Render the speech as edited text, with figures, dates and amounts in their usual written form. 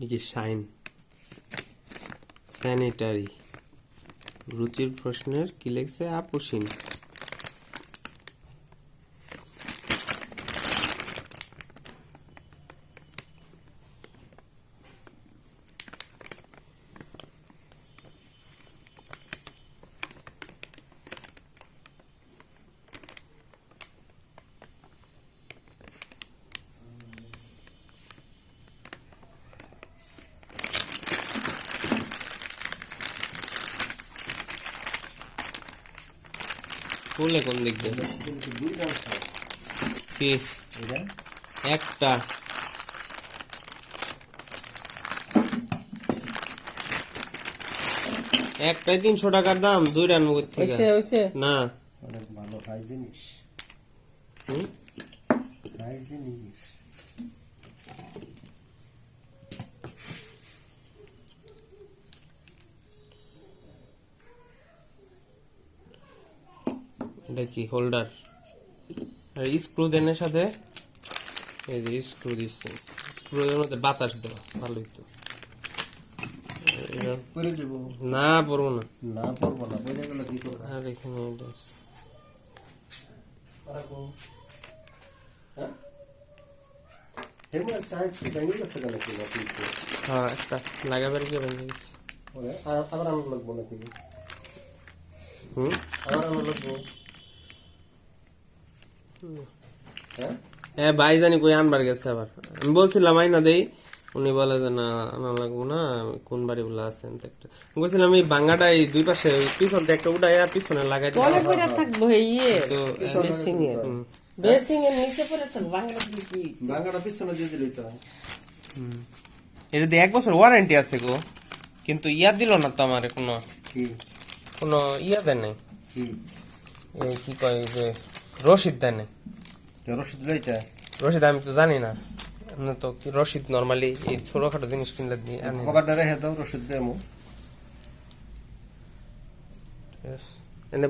কি shine sanitary রুচির প্রশ্নের কি লিখছে আপুসিন খুলে কোন দিক দিয়ে কি একটা একটাই 300 টাকার দাম দুইটা আনবো থেকে না অনেক ভালো হাই জিনিস হাই জিনিস এটা কি হোল্ডার আর স্ক্রু দেনের সাথে এই যে স্ক্রু দিচ্ছে স্ক্রু এর মধ্যে বাতাস দেওয়া ভালোই তো করে দেব না পড়বো না না পড়বো না বলে গেল কি করব আর এখানে এটা আছে। পারাকো হ্যাঁ হেমা টাইস কি ভেঙে গেছে কেন কি না কিছু হ্যাঁ একটা লাগাবার কি ভেঙে গেছে ওরে আবার আমি লাগবো নাকি হুম আবার আমি লাগবো হ্যাঁ হ্যাঁ ভাই জানি কই আনবার গেছে আবার আমি বলছিলাম আইনা দেই উনি বলে যে না আনা লাগবো না কোন বাড়ি বলে আছেন তো একটা বলছিলাম এই ভাঙাটা এই দুই পাশে পিছন থেকে একটা উঠাইয়া পিছনে লাগাই দিই পরে পরে থাকবো ইয়ে তো বেসিং এর বেসিং এর নিচে পরে থাকবো বাংলা কি ভাঙাটা পিছনে দিয়ে দিলেই তো এটা দিয়ে 1 বছর ওয়ারেন্টি আছে গো কিন্তু ইয়া দিল না তো আমার কি কোনো ইয়া দেয় নাই কি এই কি কয় যে রশিদ দেয় নাই রশিদ লইতা রশিদ আমি তো জানি না না তো কি রশিদ নরমালি এই ছোটখাটো জিনিস কিনলে দিয়ে আনি কবারটা রেখে দাও রশিদ দেমু এনে